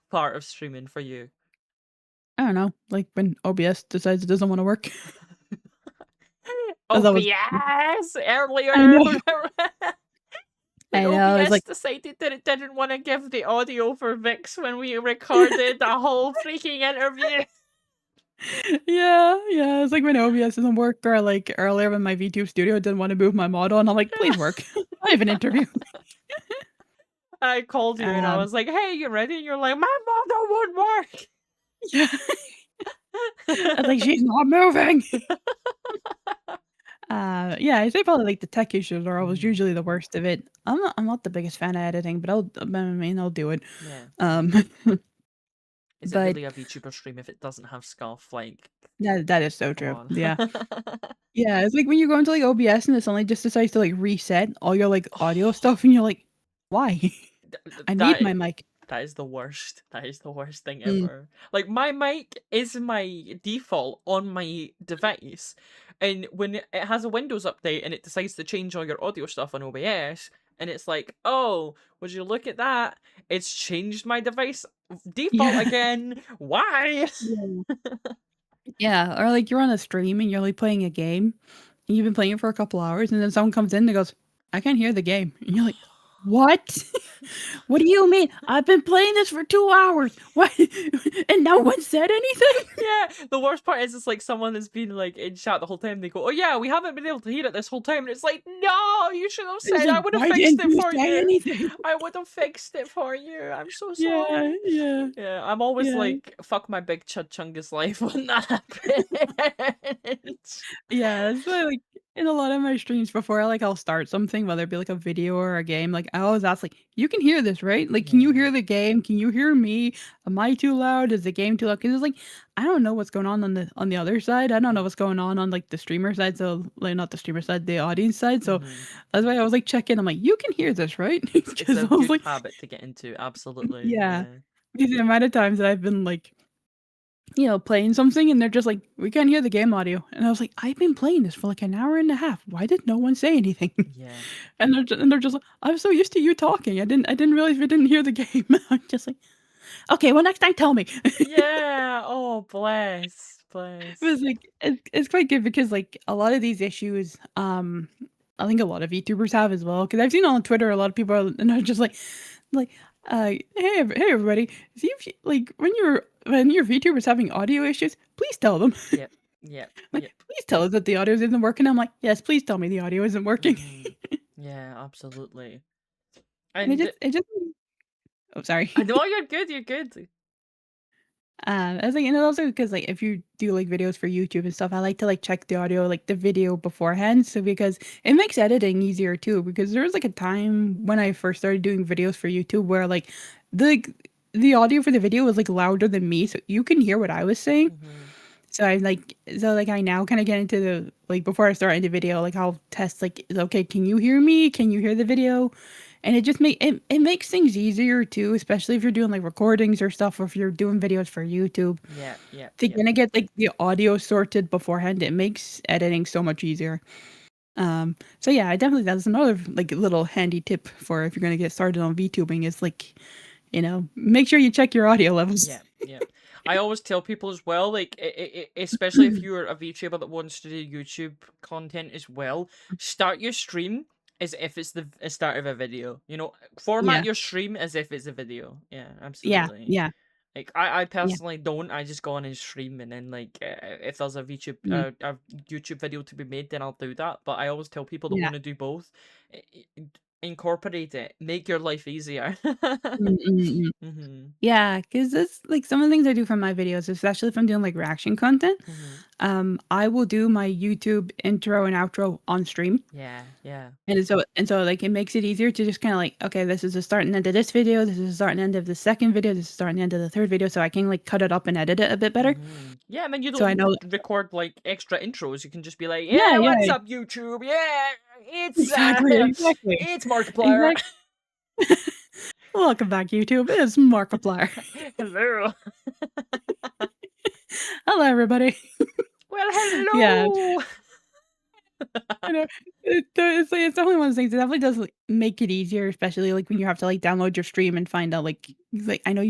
Speaker 1: part of streaming for you?
Speaker 3: I don't know, like when OBS decides it doesn't want to work. As I was
Speaker 1: OBS
Speaker 3: I
Speaker 1: earlier.
Speaker 3: know.
Speaker 1: When
Speaker 3: I know. It's
Speaker 1: OBS
Speaker 3: like
Speaker 1: decided that it didn't want to give the audio for Vix when we recorded the whole freaking interview.
Speaker 3: yeah, yeah, it's like when OBS doesn't work or like earlier when my VTube studio didn't want to move my model and I'm like, "Please work. I have an interview."
Speaker 1: I called you and I
Speaker 3: Um,
Speaker 1: was like, "Hey, you ready?" And you're like, "My model won't work."
Speaker 3: yeah. I was like, "She's not moving." Yeah, I say probably like the tech issues are always
Speaker 1: Mhm.
Speaker 3: usually the worst of it. I'm not the biggest fan of editing, but I mean, I'll do it.
Speaker 1: Yeah.
Speaker 3: Um,
Speaker 1: Is it
Speaker 3: but
Speaker 1: really a VTuber stream if it doesn't have scuff? Like,
Speaker 3: that is so
Speaker 1: come
Speaker 3: true.
Speaker 1: on.
Speaker 3: Yeah. Yeah, it's like when you go into, like, OBS and it suddenly just decides to, like, reset all your, like, audio stuff and you're like, "Why? I need
Speaker 1: That
Speaker 3: my mic."
Speaker 1: that is the worst. That is the worst thing
Speaker 3: Mm.
Speaker 1: ever. Like my mic is my default on my device, and when it has a Windows update and it decides to change all your audio stuff on OBS, and it's like, oh, would you look at that? It's changed my device default
Speaker 3: Yeah.
Speaker 1: again. Why?
Speaker 3: Yeah. Yeah, or, like, you're on a stream and you're, like, playing a game, and you've been playing it for a couple hours, and then someone comes in and goes, "I can't hear the game." And you're like, "What? What do you mean? I've been playing this for 2 hours. What? And no one said anything?"
Speaker 1: Yeah, the worst part is it's like someone has been like in chat the whole time. They go, "Oh yeah, we haven't been able to hear it this whole time," and it's like, "No, you should have
Speaker 3: It's
Speaker 1: said.
Speaker 3: like,
Speaker 1: I would have
Speaker 3: "Why
Speaker 1: fixed
Speaker 3: didn't
Speaker 1: it
Speaker 3: you
Speaker 1: for
Speaker 3: say
Speaker 1: you.
Speaker 3: anything?"
Speaker 1: I would have fixed it for you. I'm so
Speaker 3: Yeah,
Speaker 1: sorry."
Speaker 3: yeah,
Speaker 1: Yeah, I'm always
Speaker 3: yeah.
Speaker 1: like, "Fuck my big chungus life" when that happens.
Speaker 3: Yeah, it's like in a lot of my streams before, like, I'll start something, whether it be, like, a video or a game, like, I always ask, like, "You can hear this, right? Like, can you
Speaker 1: Yeah.
Speaker 3: hear the game? Can you hear me? Am I too loud? Is the game too loud?" 'Cause it's like, I don't know what's going on the other side. I don't know
Speaker 1: Yeah.
Speaker 3: what's going on, like, the streamer side, so like, not the streamer side, the audience side, so
Speaker 1: Mhm.
Speaker 3: that's why I was, like, checking. I'm like, "You can hear this, right?"
Speaker 1: It's
Speaker 3: 'Cause
Speaker 1: a
Speaker 3: I was
Speaker 1: good
Speaker 3: like
Speaker 1: habit to get into, absolutely,
Speaker 3: yeah.
Speaker 1: yeah.
Speaker 3: Because the amount of times that I've been, like, playing something and they're just like, "We can't hear the game audio." And I was like, "I've been playing this for, like, an hour and a half. Why did no one say anything?"
Speaker 1: Yeah.
Speaker 3: And they're just like, "I'm so used to you talking. I didn't realize we didn't hear the game." I'm just like, "Okay, well, next time tell me."
Speaker 1: Yeah! Oh, bless,
Speaker 3: But
Speaker 1: bless.
Speaker 3: it's like it's quite good because, like, a lot of these issues, I think a lot of VTubers have as well. Because 'cause I've seen on Twitter a lot of people are and they're just like, hey everybody, see if you like, when your VTuber's having audio issues, please tell them."
Speaker 1: Yep, yep,
Speaker 3: Like,
Speaker 1: yep.
Speaker 3: "Please tell us that the audio isn't working." I'm like, "Yes, please tell me the audio isn't working."
Speaker 1: Mhm. Yeah, absolutely.
Speaker 3: And
Speaker 1: And
Speaker 3: it just oh, sorry.
Speaker 1: I know you're good, you're good.
Speaker 3: I was like, and also because like if you do like videos for YouTube and stuff, I like to like check the audio, like the video beforehand. So because it makes editing easier too. Because there was like a time when I first started doing videos for YouTube where like the the audio for the video was like louder than me, so you can hear what I was saying.
Speaker 1: Mhm.
Speaker 3: So I now kind of get into the like before I start into video, like I'll test like, okay, can you hear me? Can you hear the video? And it just it makes things easier too, especially if you're doing like recordings or stuff, or if you're doing videos for YouTube.
Speaker 1: Yep, yep,
Speaker 3: To
Speaker 1: yep.
Speaker 3: kinda get, like, the audio sorted beforehand, it makes editing so much easier. So yeah, I definitely that's another, like, little handy tip for if you're gonna get started on VTubing is, like, make sure you check your audio levels.
Speaker 1: Yeah, yeah. I always tell people as well, like, especially if you're a VTuber that wants to do YouTube content as well, start your stream as if it's the start of a video. You know, format
Speaker 3: Yeah.
Speaker 1: your stream as if it's a video. Yeah,
Speaker 3: Yeah,
Speaker 1: absolutely.
Speaker 3: yeah,
Speaker 1: Like, I
Speaker 3: yeah,
Speaker 1: personally don't. I just go on and stream, and then like, if there's
Speaker 3: mm,
Speaker 1: a YouTube video to be made, then I'll do that. But I always tell people that
Speaker 3: yeah.
Speaker 1: want to do both, i- i- incorporate it, make your life easier.
Speaker 3: Mm, mm, mm.
Speaker 1: Mhm.
Speaker 3: Yeah, 'cause that's, like, some of the things I do for my videos, especially if I'm doing, like, reaction content,
Speaker 1: Mhm.
Speaker 3: I will do my YouTube intro and outro on stream.
Speaker 1: Yeah, yeah.
Speaker 3: And so, like, it makes it easier to just kinda like, "Okay, this is the start and end of this video, this is the start and end of the second video, this is the start and end of the third video," so I can, like, cut it up and edit it a bit better.
Speaker 1: Yeah, and then you
Speaker 3: So I
Speaker 1: don't
Speaker 3: know
Speaker 1: record like extra intros. You can just be like,
Speaker 3: yeah,
Speaker 1: "Yeah, what's
Speaker 3: yeah,
Speaker 1: up, YouTube? Yeah, it's
Speaker 3: exactly, exactly,
Speaker 1: it's Markiplier.
Speaker 3: exact "Welcome back, YouTube, it's Markiplier.
Speaker 1: Hello.
Speaker 3: Hello, everybody."
Speaker 1: Well,
Speaker 3: Yeah.
Speaker 1: hello."
Speaker 3: I know. It's definitely one of those things. It definitely does, like, make it easier, especially, like, when you have to, like, download your stream and find out, like 'cause, like, I know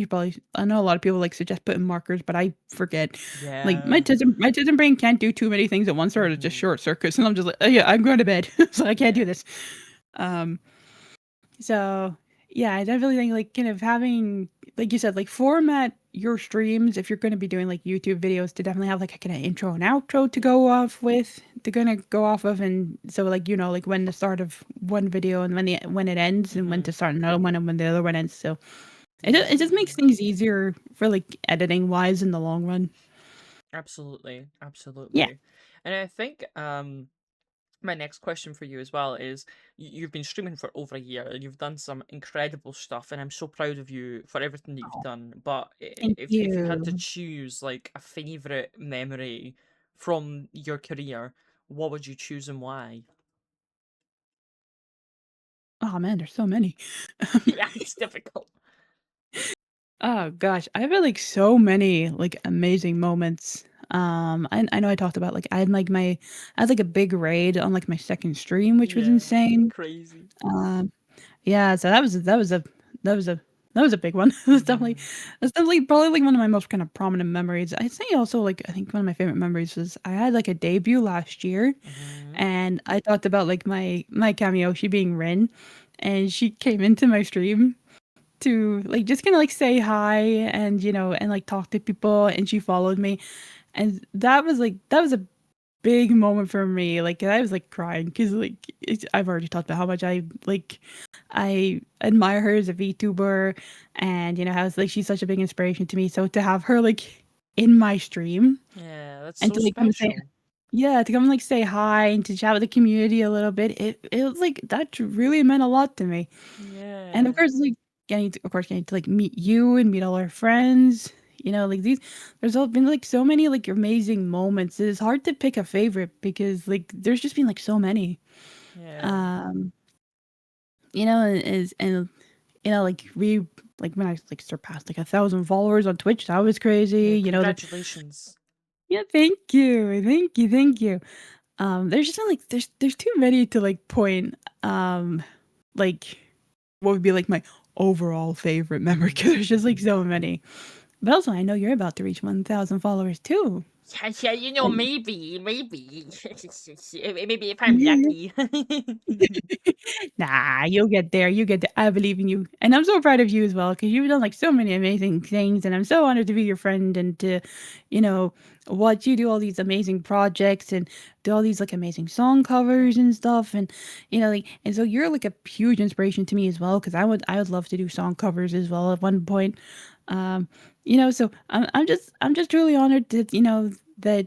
Speaker 3: a lot of people, like, suggest putting markers, but I forget. Like,
Speaker 1: Yeah.
Speaker 3: my tism brain can't do too many things at once or it just
Speaker 1: Mhm.
Speaker 3: short circuits, and I'm just like, "Oh, yeah, I'm going to bed, so I can't do
Speaker 1: Yeah.
Speaker 3: this." Um so, yeah, I definitely think, like, kind of having like you said, like, format your streams if you're gonna be doing, like, YouTube videos to definitely have, like, a kinda intro and outro to go off with to kinda go off of, and so, like, like, when the start of one video and when it ends and when
Speaker 1: Mhm.
Speaker 3: to start another one and when the other one ends, so it just makes
Speaker 1: Yeah.
Speaker 3: things easier for, like, editing wise in the long run.
Speaker 1: Absolutely.
Speaker 3: Yeah.
Speaker 1: Absolutely. And I think my next question for you as well is you've been streaming for over a year and you've done some incredible stuff, and I'm so proud of you for everything that you've
Speaker 3: Oh,
Speaker 1: done. But
Speaker 3: thank
Speaker 1: if you had to
Speaker 3: you.
Speaker 1: choose like a favorite memory from your career, what would you choose and why?
Speaker 3: Oh, man, there's so many.
Speaker 1: Yeah, it's difficult.
Speaker 3: Oh gosh, I have had, like, so many, like, amazing moments. I know I talked about, like, I had, like, a big raid on, like, my second stream, which was
Speaker 1: Yeah,
Speaker 3: insane.
Speaker 1: crazy.
Speaker 3: Um, yeah, so that was a that was a big one.
Speaker 1: Hmm.
Speaker 3: That's definitely probably, like, one of my most kind of prominent memories. I'd say also, like, I think one of my favorite memories was I had, like, a debut last year,
Speaker 1: Hmm.
Speaker 3: and I talked about, like, my cameo, she being Rin, and she came into my stream to, like, just kinda, like, say hi and, and, like, talk to people, and she followed me, and that was a big moment for me, like, I was, like, crying because like, I've already talked about how much I admire her as a VTuber and, how it's, like, she's such a big inspiration to me, so to have her, like, in my stream
Speaker 1: Yeah, that's
Speaker 3: and
Speaker 1: so
Speaker 3: to, like, come and say
Speaker 1: special.
Speaker 3: Yeah, to come and like say hi and to chat with the community a little bit. It was like that really meant a lot to me. And of
Speaker 1: Yeah.
Speaker 3: course, like getting to like meet you and meet all our friends. Like there's all been like so many like amazing moments. It's hard to pick a favorite because like there's just been like so many.
Speaker 1: Yeah.
Speaker 3: Um, and like we like when I like surpassed like 1,000 followers on Twitch, that was
Speaker 1: Yeah.
Speaker 3: crazy.
Speaker 1: Congratulations.
Speaker 3: Yeah, thank you. There's just been, like there's too many to like point. Like what would be like my overall favorite memory because there's just like so many. But also, I know you're about to reach 1,000 followers too.
Speaker 1: Yeah, yeah,
Speaker 3: And
Speaker 1: maybe, maybe, maybe if I'm lucky.
Speaker 3: nah, you'll get there. You get there. I believe in you, and I'm so proud of you as well because you've done like so many amazing things, and I'm so honored to be your friend and to, you know, watch you do all these amazing projects and do all these like amazing song covers and stuff, and like, and so you're like a huge inspiration to me as well because I would love to do song covers as well at one point. Um, so I'm just really honored that that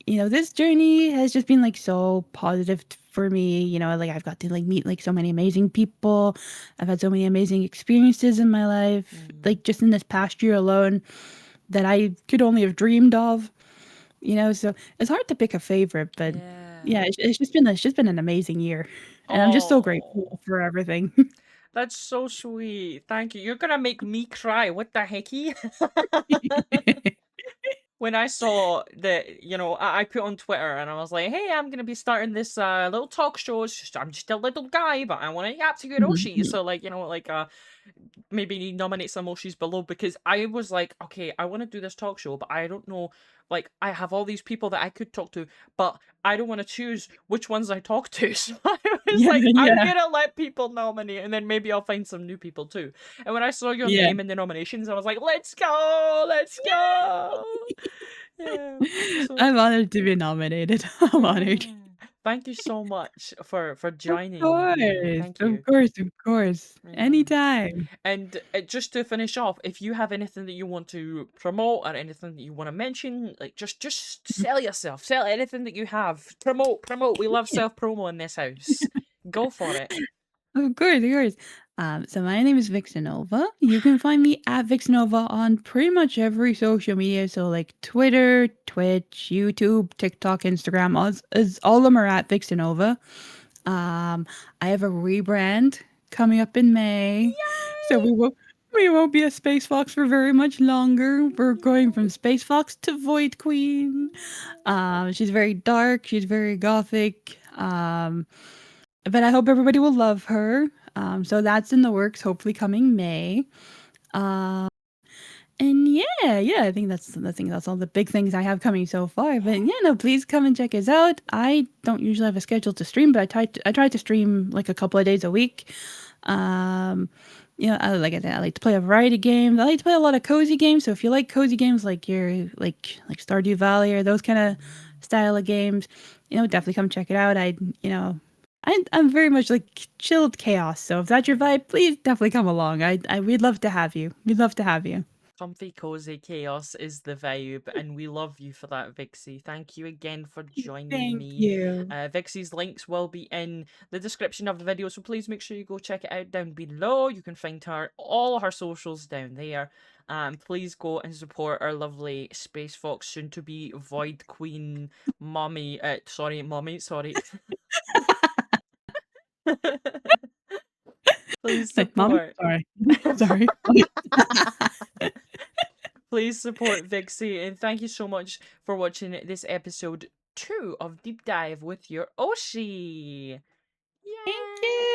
Speaker 3: this journey has just been like so positive for me. Like I've got to like meet like so many amazing people. I've had so many amazing experiences in my life,
Speaker 1: Mm,
Speaker 3: like just in this past year alone that I could only have dreamed of. So it's hard to pick a favorite, but
Speaker 1: yeah.
Speaker 3: yeah, it's just been an amazing year, and I'm just so
Speaker 1: Oh,
Speaker 3: grateful for everything.
Speaker 1: that's so sweet. Thank you. You're gonna make me cry. What the hecky? When I saw that, I put on Twitter and I was like, "Hey, I'm gonna be starting this little talk show. I'm just a little guy, but I want to yap to good
Speaker 3: Mhm,
Speaker 1: Oshi.
Speaker 3: mhm.
Speaker 1: So maybe nominate some Oshis below because I was like, okay, I want to do this talk show, but I don't know. Like, I have all these people that I could talk to, but I don't want to choose which ones I talk to. So I was
Speaker 3: Yeah,
Speaker 1: like, I'm
Speaker 3: yeah,
Speaker 1: gonna let people nominate, and then maybe I'll find some new people too. And when I saw your
Speaker 3: yeah.
Speaker 1: name in the nominations, I was like, let's go, let's go. Yeah. So
Speaker 3: I'm honored to be nominated. I'm honored.
Speaker 1: yeah. Thank you so much for
Speaker 3: Of
Speaker 1: joining me.
Speaker 3: course,
Speaker 1: Thank
Speaker 3: of
Speaker 1: you.
Speaker 3: course, of course.
Speaker 1: Yeah.
Speaker 3: Anytime.
Speaker 1: And just to finish off, if you have anything that you want to promote or anything that you want to mention, like just sell yourself, sell anything that you have. Promote, promote. We love
Speaker 3: Yeah,
Speaker 1: self promo in this house. Go for it.
Speaker 3: of course, of course. So my name is VYXENOVA. You can find me at VYXENOVA on pretty much every social media. So like Twitter, Twitch, YouTube, TikTok, Instagram, all of them are at VYXENOVA. I have a rebrand coming up in May, so
Speaker 1: Yay!
Speaker 3: we won't be a Space Fox for very much longer. We're going from Space Fox to Void Queen. She's very dark. She's very gothic. But I hope everybody will love her. So that's in the works. Hopefully coming May. Um, and yeah, I think that's all the big things I have coming so far. But yeah, no, please come and check us out. I don't usually have a schedule to stream, but I try to stream like a couple of days a week. Um, like I said, I like to play a variety of games. I like to play a lot of cozy games. So if you like cozy games like your like Stardew Valley or those kind of style of games, definitely come check it out. I'm very much like chilled chaos. So if that's your vibe, please definitely come along. We'd love to have you. We'd love to have you.
Speaker 1: Comfy cozy chaos is the vibe, and we love you for that, Vixie. Thank you again for joining
Speaker 3: Thank
Speaker 1: me.
Speaker 3: you.
Speaker 1: Vixie's links will be in the description of the video, so please make sure you go check it out down below. You can find all her socials down there. Please go and support our lovely Space Fox, soon to be Void Queen, mommy. Mommy. Sorry. Please
Speaker 3: Like, mommy,
Speaker 1: support.
Speaker 3: sorry, sorry.
Speaker 1: Please support Vixie, and thank you so much for watching this episode 2 of Deep Dive with your Oshi.
Speaker 3: Thank you.
Speaker 1: Yay!